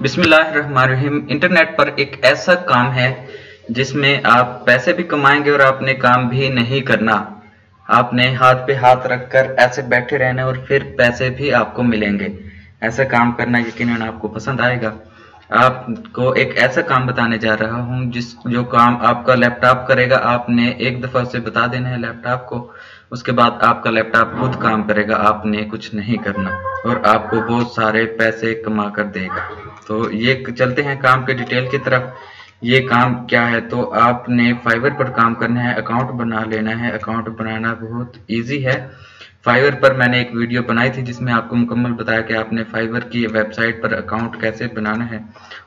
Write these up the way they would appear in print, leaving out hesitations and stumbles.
बिस्मिल्लाहिर्रहमानिर्रहीम। इंटरनेट पर एक ऐसा काम है जिसमें आप पैसे भी कमाएंगे और आपने काम भी नहीं करना। आपने हाथ पे हाथ रखकर ऐसे बैठे रहना और फिर पैसे भी आपको मिलेंगे। ऐसा काम करना यकीनन आपको पसंद आएगा। आपको एक ऐसा काम बताने जा रहा हूं जो काम आपका लैपटॉप करेगा। आपने एक दफा उसे बता देना है लैपटॉप को, उसके बाद आपका लैपटॉप खुद काम करेगा, आपने कुछ नहीं करना और आपको बहुत सारे पैसे कमा कर देगा। तो ये चलते हैं काम के डिटेल की तरफ। ये काम क्या है, तो आपने फाइवर पर काम करना है, अकाउंट बना लेना है। अकाउंट बनाना बहुत इजी है। फाइवर पर मैंने एक वीडियो बनाई थी जिसमें आपको मुकम्मल बताया कि आपने फाइवर की वेबसाइट पर अकाउंट कैसे बनाना है,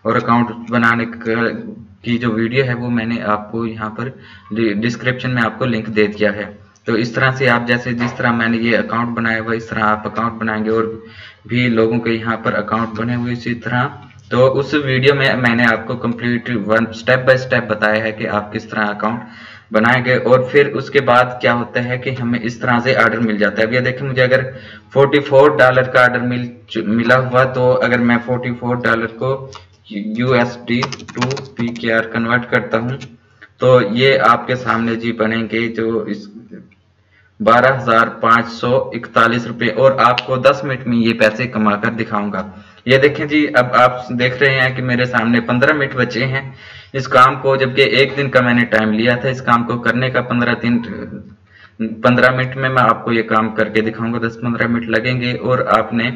और अकाउंट बनाने की जो वीडियो है वो मैंने आपको यहाँ पर डिस्क्रिप्शन में आपको लिंक दे दिया है। तो इस तरह से आप जिस तरह मैंने ये अकाउंट बनाया हुआ इस तरह आप अकाउंट बनाएंगे, और भी लोगों के यहाँ पर अकाउंट बने हुए इसी तरह। तो उस वीडियो में मैंने आपको कंप्लीट स्टेप बाय स्टेप बताया है कि आप किस तरह अकाउंट बनाएंगे। और फिर उसके बाद क्या होता है कि हमें इस तरह से ऑर्डर मिल जाता है। अब ये देखें, मुझे अगर $44 का ऑर्डर मिला हुआ, तो अगर मैं $44 को USD टू PKR कन्वर्ट करता हूँ तो ये आपके सामने जी बनेंगे जो इस 12,541 रुपये, और आपको 10 मिनट में ये पैसे कमा कर दिखाऊंगा। ये देखें जी, अब आप देख रहे हैं कि मेरे सामने 15 मिनट बचे हैं इस काम को, जबकि एक दिन का मैंने टाइम लिया था इस काम को करने का। 15 मिनट में मैं आपको ये काम करके दिखाऊंगा। 10-15 मिनट लगेंगे। और आपने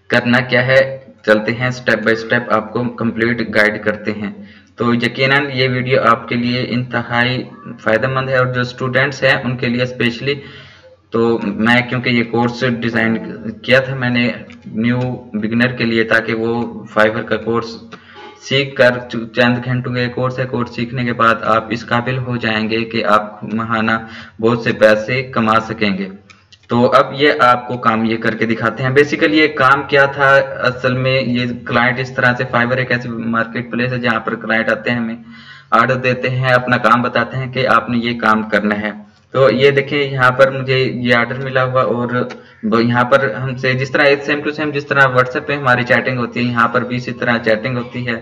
करना क्या है, चलते हैं स्टेप बाय स्टेप, आपको कंप्लीट गाइड करते हैं। तो यकीनन ये वीडियो आपके लिए इंतहाई फायदेमंद है, और जो स्टूडेंट्स हैं उनके लिए स्पेशली। तो मैं क्योंकि ये कोर्स डिज़ाइन किया था मैंने न्यू बिगिनर के लिए, ताकि वो फाइवर का कोर्स सीख कर, चंद घंटों का कोर्स है, कोर्स सीखने के बाद आप इस काबिल हो जाएंगे कि आप महाना बहुत से पैसे कमा सकेंगे। तो अब ये आपको काम ये करके दिखाते हैं। बेसिकली ये काम क्या था, असल में ये क्लाइंट इस तरह से, फाइवर एक ऐसी मार्केट प्लेस है जहाँ पर क्लाइंट आते हैं, हमें ऑर्डर देते हैं, अपना काम बताते हैं कि आपने ये काम करना है। तो ये देखें, यहाँ पर मुझे ये ऑर्डर मिला हुआ, और यहाँ पर हमसे जिस तरह सेम टू सेम जिस तरह व्हाट्सएप पे हमारी चैटिंग होती है, यहाँ पर भी इसी तरह चैटिंग होती है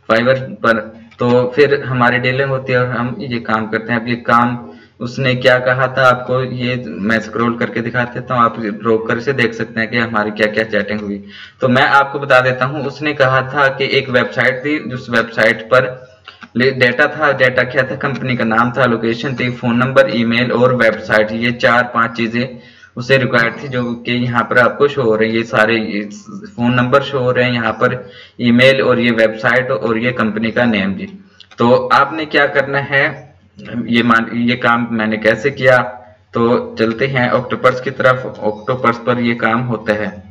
फाइवर पर। तो फिर हमारी डीलिंग होती है और हम ये काम करते हैं। अब ये काम उसने क्या कहा था आपको, ये मैं स्क्रॉल करके दिखा देता हूँ, आप रोक कर से देख सकते हैं कि हमारी क्या क्या चैटिंग हुई। तो मैं आपको बता देता हूँ, उसने कहा था कि एक वेबसाइट थी, उस वेबसाइट पर डेटा था। डेटा क्या था, कंपनी का नाम था, लोकेशन थी, फोन नंबर, ईमेल और वेबसाइट। ये 4-5 चीजें उसे रिक्वायर्ड थी, जो कि यहाँ पर आपको शो हो रही है। ये सारे फोन नंबर शो हो रहे हैं यहाँ पर, ईमेल और ये वेबसाइट और ये कंपनी का नेम जी। तो आपने क्या करना है, ये काम मैंने कैसे किया, तो चलते हैं ऑक्टोपर्स की तरफ। ऑक्टोपर्स पर ये काम होता है।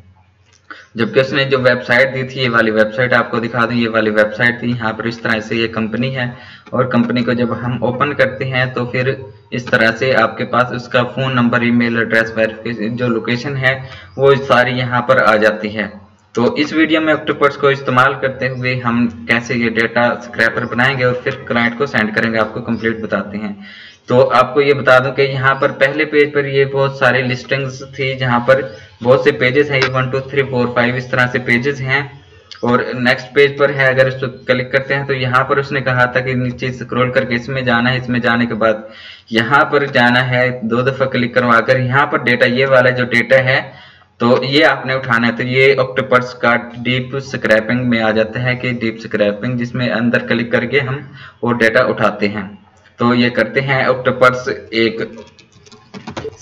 जबकि उसने जो वेबसाइट दी थी, ये वाली वेबसाइट आपको दिखा दूं, ये वाली वेबसाइट थी। यहाँ पर इस तरह से ये कंपनी है, और कंपनी को जब हम ओपन करते हैं तो फिर इस तरह से आपके पास उसका phone number, email address, verification, जो लोकेशन है वो सारी यहाँ पर आ जाती है। तो इस वीडियो में ऑक्टोपर्स को इस्तेमाल करते हुए हम कैसे ये डेटा स्क्रैपर बनाएंगे और फिर क्लाइंट को सेंड करेंगे, आपको कंप्लीट बताते हैं। तो आपको ये बता दूं कि यहाँ पर पहले पेज पर ये बहुत सारी लिस्टिंग्स थी, जहाँ पर बहुत से पेजेस हैं, ये 1 2 3 4 5 इस तरह से पेजेस हैं। और नेक्स्ट पेज पर है, अगर इस पर क्लिक करते हैं तो यहाँ पर उसने कहा था कि नीचे स्क्रॉल करके इसमें जाना है। इसमें जाने के बाद यहाँ पर जाना है, 2 दफा क्लिक करवा कर यहाँ पर डेटा, ये वाला जो डेटा है तो ये आपने उठाना है। तो ये ऑक्टोपर्स का डीप स्क्रैपिंग में आ जाता है कि डीप स्क्रैपिंग, जिसमें अंदर क्लिक करके हम वो डेटा उठाते हैं। तो ये करते हैं ऑक्टोपर्स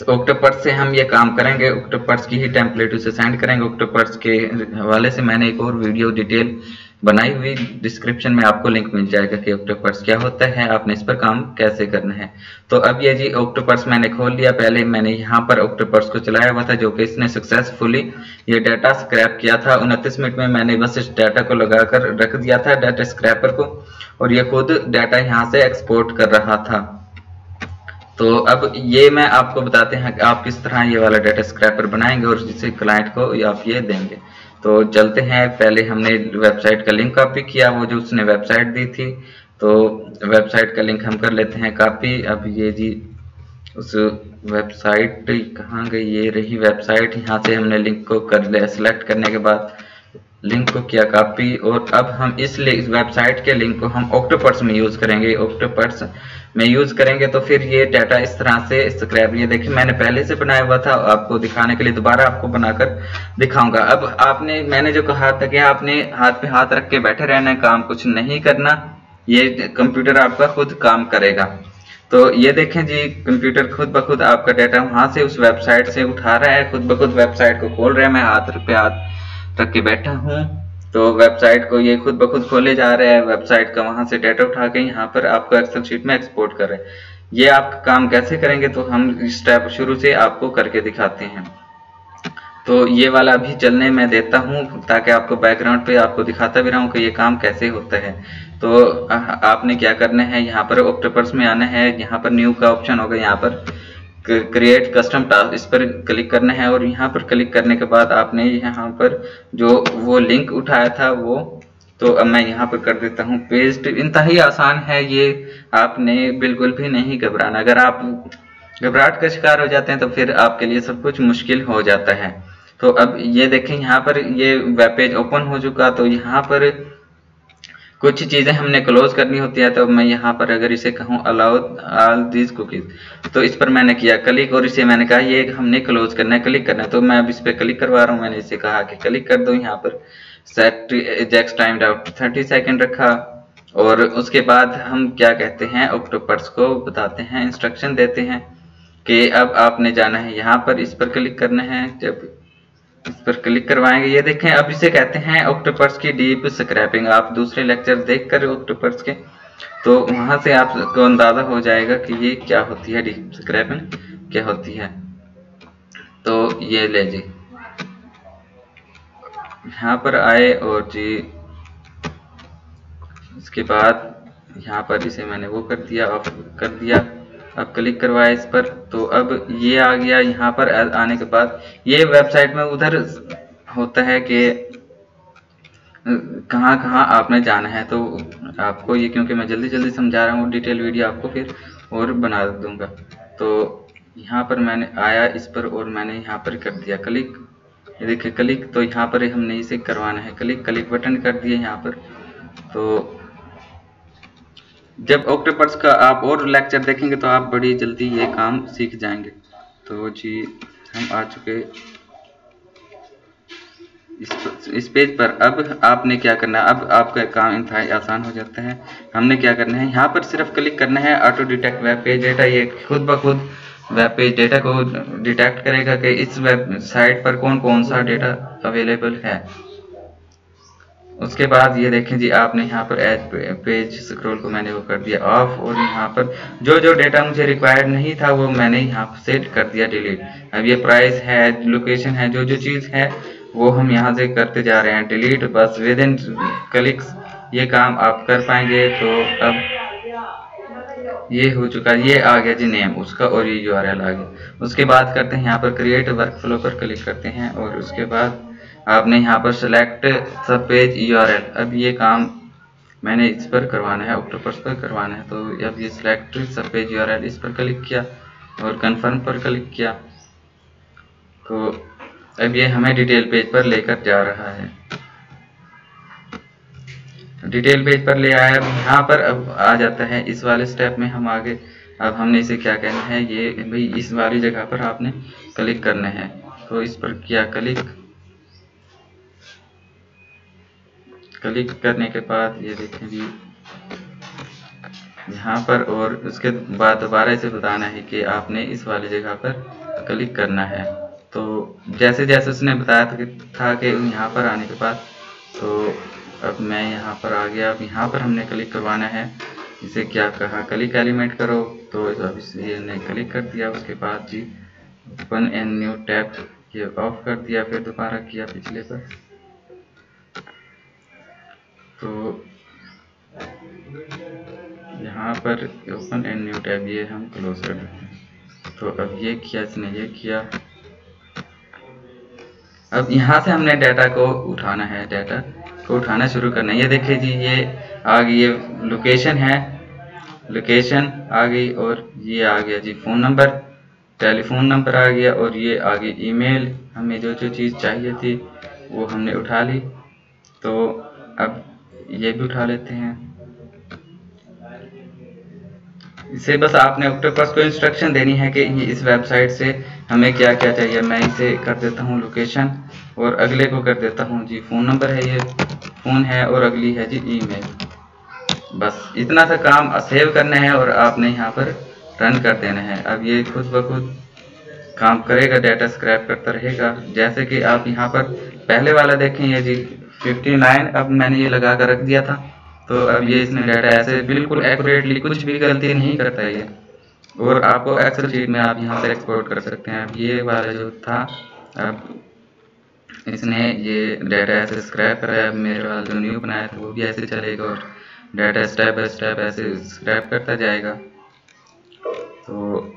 ऑक्टोपर्स से हम ये काम करेंगे। ऑक्टोपर्स की ही टेम्पलेट उसे सेंड करेंगे। ऑक्टोपर्स के हवाले से मैंने एक और वीडियो डिटेल बनाई हुई, डिस्क्रिप्शन में आपको लिंक मिल जाएगा कि ऑक्टोपर्स क्या होता है, आपने इस पर काम कैसे करना है। तो अब ये जी ऑक्टोपर्स मैंने खोल लिया। पहले मैंने यहाँ पर ऑक्टोपर्स को चलाया हुआ था, जो कि इसने सक्सेसफुली ये डाटा स्क्रैप किया था। 29 मिनट में मैंने बस इस डाटा को लगाकर रख दिया था, डाटा स्क्रैपर को, और ये खुद डाटा यहाँ से एक्सपोर्ट कर रहा था। तो अब ये मैं आपको बताते हैं कि आप किस तरह ये वाला डाटा स्क्रैपर बनाएंगे और जिसे क्लाइंट को आप ये देंगे। तो चलते हैं, पहले हमने वेबसाइट का लिंक कॉपी किया, वो जो उसने वेबसाइट दी थी। तो वेबसाइट का लिंक हम कर लेते हैं कॉपी। अब ये जी उस वेबसाइट कहाँ गई, ये रही वेबसाइट। यहाँ से हमने लिंक को कर लिया। सेलेक्ट करने के बाद लिंक को किया कॉपी, और अब हम इस वेबसाइट के लिंक को हम ऑक्टोपर्स में यूज करेंगे। ऑक्टोपर्स में यूज करेंगे तो फिर ये डाटा इस तरह से स्क्रैप, ये देखिए मैंने पहले से बनाया हुआ था, आपको दिखाने के लिए दोबारा आपको बनाकर दिखाऊंगा। अब आपने, मैंने जो कहा था कि आपने हाथ पे हाथ रख के बैठे रहना है, काम कुछ नहीं करना, ये कंप्यूटर आपका खुद काम करेगा। तो ये देखें जी, कंप्यूटर खुद ब खुद आपका डाटा वहां से उस वेबसाइट से उठा रहा है, खुद ब खुद वेबसाइट को खोल रहा है। मैं हाथ पे हाथ रख के बैठा हूँ, तो वेबसाइट को ये खुद ब खुद खोले जा रहा है, वेबसाइट का वहां से डाटा उठा के यहाँ पर आपको एक्सेल शीट में एक्सपोर्ट कर रहे हैं। ये आप काम कैसे करेंगे, तो हम स्टेप शुरू से आपको करके दिखाते हैं। तो ये वाला भी चलने मैं देता हूँ ताकि आपको बैकग्राउंड पे आपको दिखाता भी रहूं कि ये काम कैसे होता है। तो आपने क्या करना है, यहाँ पर ऑक्टोपर्स में आना है, यहाँ पर न्यू का ऑप्शन होगा, यहाँ पर क्रिएट कस्टम टास्क, इस पर क्लिक करना है। और यहाँ पर क्लिक करने के बाद आपने यहाँ पर जो वो लिंक उठाया था वो, तो अब मैं यहाँ पर कर देता हूँ पेस्ट। इंतहाई आसान है ये, आपने बिल्कुल भी नहीं घबराना। अगर आप घबराहट का शिकार हो जाते हैं तो फिर आपके लिए सब कुछ मुश्किल हो जाता है। तो अब ये देखें, यहाँ पर ये वेब पेज ओपन हो चुका, तो यहाँ पर कुछ चीजें हमने क्लोज करनी होती है। तो मैं यहाँ पर अगर इसे कहूँ अलाउ ऑल दिस कुकीज, तो इस पर मैंने किया क्लिक, और इसे मैंने कहा ये हमने क्लोज करना है, क्लिक करना है। तो मैं अब इस पर क्लिक करवा रहा हूँ, मैंने इसे कहा कि क्लिक कर दो। यहाँ पर set Ajax time out 30 second रखा, और उसके बाद हम क्या कहते हैं, ऑक्टोपर्स को बताते हैं, इंस्ट्रक्शन देते हैं कि अब आपने जाना है यहाँ पर, इस पर क्लिक करना है। जब इस पर क्लिक करवाएंगे, ये देखें अब इसे कहते हैं ऑक्टोपर्स की डीप स्क्रैपिंग। आप दूसरे लेक्चर देख कर ऑक्टोपर्स के, तो वहां से आपको अंदाजा हो जाएगा कि ये क्या होती है, डीप स्क्रैपिंग क्या होती है। तो ये ले जी, यहाँ पर आए और जी इसके बाद यहाँ पर इसे मैंने वो कर दिया, ऑफ कर दिया। अब क्लिक करवाया इस पर, तो अब ये आ गया। यहाँ पर आने के बाद ये वेबसाइट में उधर होता है कि कहाँ कहाँ आपने जाना है। तो आपको ये, क्योंकि मैं जल्दी जल्दी समझा रहा हूँ, डिटेल वीडियो आपको फिर और बना दूंगा। तो यहाँ पर मैंने आया इस पर, और मैंने यहाँ पर कर दिया क्लिक, ये देखिए क्लिक। तो यहाँ पर हमने इसे करवाना है क्लिक, क्लिक बटन कर दिया यहाँ पर। तो जब ऑक्टोपर्स का आप और लेक्चर देखेंगे तो आप बड़ी जल्दी ये काम सीख जाएंगे। तो जी हम आ चुके इस पेज पर। अब आपने क्या करना है, अब आपका काम इंतहाई आसान हो जाता है। हमने क्या करना है, यहाँ पर सिर्फ क्लिक करना है, auto detect web page data. ये खुद ब खुद वेब पेज डेटा को डिटेक्ट करेगा कि इस वेबसाइट पर कौन कौन सा डेटा अवेलेबल है। उसके बाद ये देखें जी, आपने यहाँ पर एज पेज स्क्रॉल को मैंने वो कर दिया ऑफ, और यहाँ पर जो जो डेटा मुझे रिक्वायर्ड नहीं था वो मैंने यहाँ से कर दिया डिलीट। अब ये प्राइस है, लोकेशन है, जो जो चीज़ है वो हम यहाँ से करते जा रहे हैं डिलीट। बस विद इन क्लिक्स ये काम आप कर पाएंगे। तो अब ये हो चुका, ये आ गया जी नेम उसका, और ये यूआरएल आ गया। उसके बाद करते हैं यहाँ पर क्रिएट वर्कफ्लो पर क्लिक करते हैं, और उसके बाद आपने यहाँ पर सेलेक्ट सब पेज यूआरएल। अब ये काम मैंने इस पर करवाना है, ऑक्टोपर्स पर करवाना है। तो अब ये सिलेक्ट सब पेज यूआरएल, इस पर क्लिक किया और कन्फर्म पर क्लिक किया। तो अब ये हमें डिटेल पेज पर लेकर जा रहा है, डिटेल पेज पर ले आया। यहाँ पर अब आ जाता है इस वाले स्टेप में हम आगे। अब हमने इसे क्या कहना है, ये भाई इस वाली जगह पर आपने क्लिक करना है। तो इस पर किया क्लिक, क्लिक करने के बाद ये देखें जी यहाँ पर, और उसके बाद दोबारा इसे बताना है कि आपने इस वाली जगह पर क्लिक करना है। तो जैसे जैसे उसने बताया था कि यहाँ पर आने के बाद, तो अब मैं यहाँ पर आ गया। अब यहाँ पर हमने क्लिक करवाना है, इसे क्या कहा, क्लिक एलिमेंट करो। तो अब इसने क्लिक कर दिया। उसके बाद जी ओपन एंड न्यू टैब, ये ऑफ कर दिया, फिर दोबारा किया पिछले पर। तो यहाँ पर ओपन एंड न्यू टैब ये हम क्लोज कर देते हैं। तो अब ये किया इसने, ये किया। अब यहाँ से हमने डाटा को उठाना है, डाटा को उठाना शुरू करना है। ये देखिए जी, ये आ गई, ये लोकेशन है, लोकेशन आ गई, और ये आ गया जी फ़ोन नंबर, टेलीफोन नंबर आ गया, और ये आ गई ईमेल। हमें जो जो चीज़ चाहिए थी वो हमने उठा ली। तो अब ये भी उठा लेते हैं। इसे बस आपने ऑक्टोपस को इंस्ट्रक्शन देनी है कि इस वेबसाइट से हमें क्या क्या चाहिए। मैं इसे कर देता हूँ लोकेशन और अगले को कर देता हूँ जी फ़ोन नंबर है, ये फ़ोन है, और अगली है जी ईमेल। बस इतना सा काम सेव करना है और आपने यहाँ पर रन कर देना है। अब ये खुद ब खुद काम करेगा, डाटा स्क्रैप करता रहेगा। जैसे कि आप यहाँ पर पहले वाला देखें, ये जी 59, अब मैंने ये लगा कर रख दिया था, तो अब ये इसने डाटा ऐसे बिल्कुल एक्यूरेटली कुछ भी गलती नहीं करता है ये। और आपको एक्सेल शीट में आप यहाँ से एक्सपोर्ट कर सकते हैं। अब ये वाला जो था, अब इसने ये डाटा ऐसे स्क्रैप कराया। अब मेरे वाला जो न्यू बनाया था वो भी ऐसे चलेगा और डाटा स्टेप बाय स्टेप ऐसे स्क्रैप करता जाएगा। तो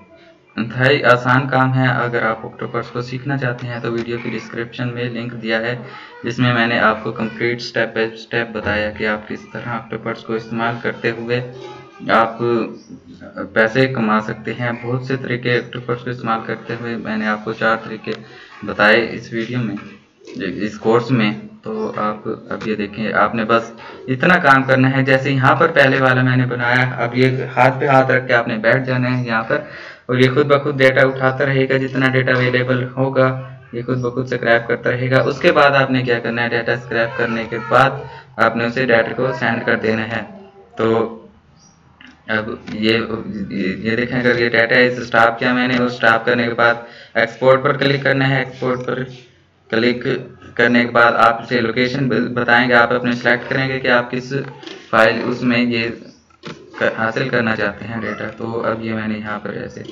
इंतहाई आसान काम है। अगर आप ऑक्टोपस को सीखना चाहते हैं तो वीडियो की डिस्क्रिप्शन में लिंक दिया है, जिसमें मैंने आपको कंप्लीट स्टेप बाय स्टेप बताया कि आप किस तरह ऑक्टोपस को इस्तेमाल करते हुए आप पैसे कमा सकते हैं। बहुत से तरीके ऑक्टोपस को इस्तेमाल करते हुए मैंने आपको 4 तरीके बताए इस वीडियो में, इस कोर्स में। तो आप अब ये देखें, आपने बस इतना काम करना है जैसे यहाँ पर पहले वाला मैंने बनाया। अब ये हाथ पे हाथ रख के आपने बैठ जाना है यहाँ पर, और ये खुद ब खुद डेटा उठाता रहेगा। जितना डेटा अवेलेबल होगा ये खुद ब खुद स्क्रैप करता रहेगा। उसके बाद आपने क्या करना है, डेटा स्क्रैप करने के बाद आपने उसे डाटा को सेंड कर देना है। तो अब ये देखें, अगर ये डाटा इस स्टॉप किया मैंने, और स्टॉप करने के बाद एक्सपोर्ट पर क्लिक करना है। एक्सपोर्ट पर क्लिक करने के बाद आप इसे लोकेशन बताएंगे, आप अपने सेलेक्ट करेंगे कि आप किस फाइल उसमें ये हासिल करना चाहते हैं डेटा। तो अब ये मैंने यहाँ पर ऐसे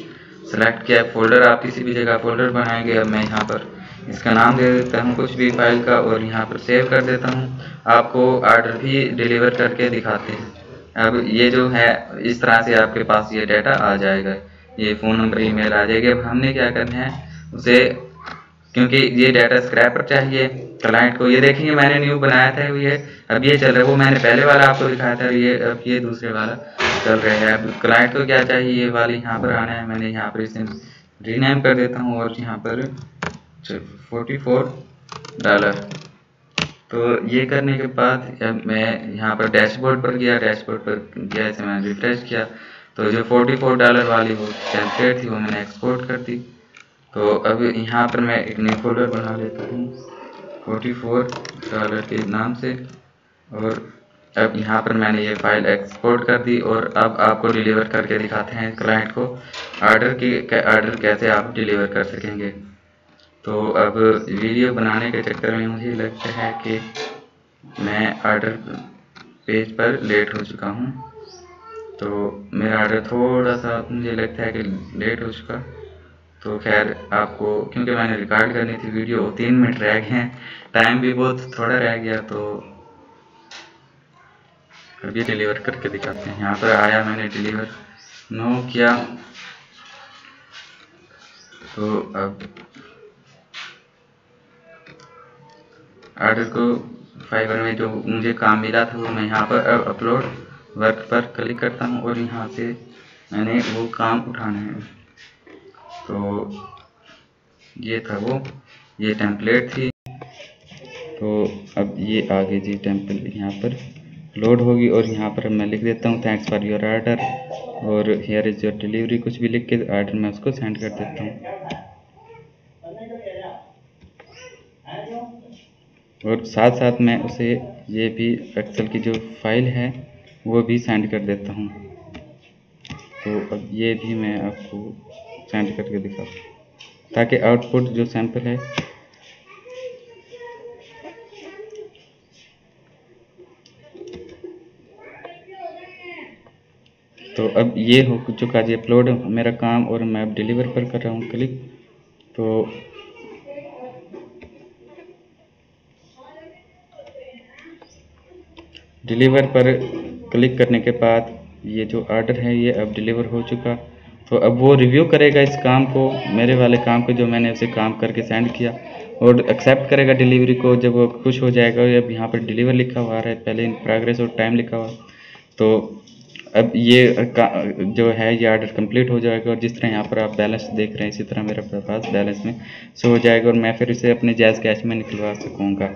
सेलेक्ट किया। फोल्डर आप किसी भी जगह फोल्डर बनाएंगे। अब मैं यहाँ पर इसका नाम दे देता हूँ कुछ भी फाइल का, और यहाँ पर सेव कर देता हूँ। आपको ऑर्डर भी डिलीवर करके दिखाते हैं। अब ये जो है इस तरह से आपके पास ये डाटा आ जाएगा, ये फ़ोन नंबर ईमेल आ जाएगी। अब हमने क्या करना है उसे, क्योंकि ये डाटा स्क्रैपर चाहिए क्लाइंट को। ये देखेंगे मैंने न्यू बनाया था ये, अब ये चल रहा है। वो मैंने पहले वाला आपको दिखाया था, ये अब ये दूसरे वाला चल रहा है। अब क्लाइंट को क्या चाहिए, ये वाली यहाँ पर आना है। मैंने यहाँ पर इसे रीनेम कर देता हूँ और यहाँ पर $44। तो ये करने के बाद मैं यहाँ पर डैशबोर्ड पर गया, डैशबोर्ड पर गया, इसे मैंने रिफ्रेश किया, तो जो $44 वाली वो टेम्पलेट थी वो मैंने एक्सपोर्ट कर दी। तो अब यहाँ पर मैं एक न्यू फोल्डर बना लेता हूँ $44 के नाम से, और अब यहाँ पर मैंने ये फाइल एक्सपोर्ट कर दी। और अब आपको डिलीवर करके दिखाते हैं क्लाइंट को ऑर्डर कैसे आप डिलीवर कर सकेंगे। तो अब वीडियो बनाने के चक्कर में मुझे लगता है कि मैं ऑर्डर पेज पर लेट हो चुका हूँ। तो मेरा ऑर्डर थोड़ा सा मुझे लगता है कि लेट हो चुका। तो खैर, आपको क्योंकि मैंने रिकॉर्ड करनी थी वीडियो, 3 मिनट रह गए हैं, टाइम भी बहुत थोड़ा रह गया। तो अभी डिलीवर करके दिखाते हैं। यहाँ पर आया, मैंने डिलीवर नो किया। तो अब ऑर्डर को फाइवर में जो मुझे काम मिला था वो मैं यहाँ पर अपलोड वर्क पर क्लिक करता हूँ, और यहाँ से मैंने वो काम उठाना है। तो ये था वो, ये टेम्पलेट थी। तो अब ये आगे जी टेम्पलेट यहाँ पर लोड होगी, और यहाँ पर मैं लिख देता हूँ थैंक्स फॉर योर ऑर्डर, और हियर इज़ योर डिलीवरी, कुछ भी लिख के ऑर्डर में उसको सेंड कर देता हूँ। और साथ साथ मैं उसे ये भी एक्सेल की जो फाइल है वो भी सेंड कर देता हूँ। तो अब ये भी मैं आपको सेंड करके दिखाता हूँ ताकि आउटपुट जो सैंपल है तो अब ये हो चुका जी अपलोड मेरा काम, और मैं अब डिलीवर पर कर रहा हूँ क्लिक। तो डिलीवर पर क्लिक करने के बाद ये जो ऑर्डर है ये अब डिलीवर हो चुका। तो अब वो रिव्यू करेगा इस काम को, मेरे वाले काम को जो मैंने उसे काम करके सेंड किया, और एक्सेप्ट करेगा डिलीवरी को। जब वो खुश हो जाएगा, अब यहाँ पर डिलीवर लिखा हुआ है, पहले इन प्रोग्रेस और टाइम लिखा हुआ। तो अब ये जो है ये ऑर्डर कंप्लीट हो जाएगा, और जिस तरह यहाँ पर आप बैलेंस देख रहे हैं इसी तरह मेरा पास बैलेंस में शो हो जाएगा, और मैं फिर इसे अपने जायज़ कैश में निकलवा सकूँगा।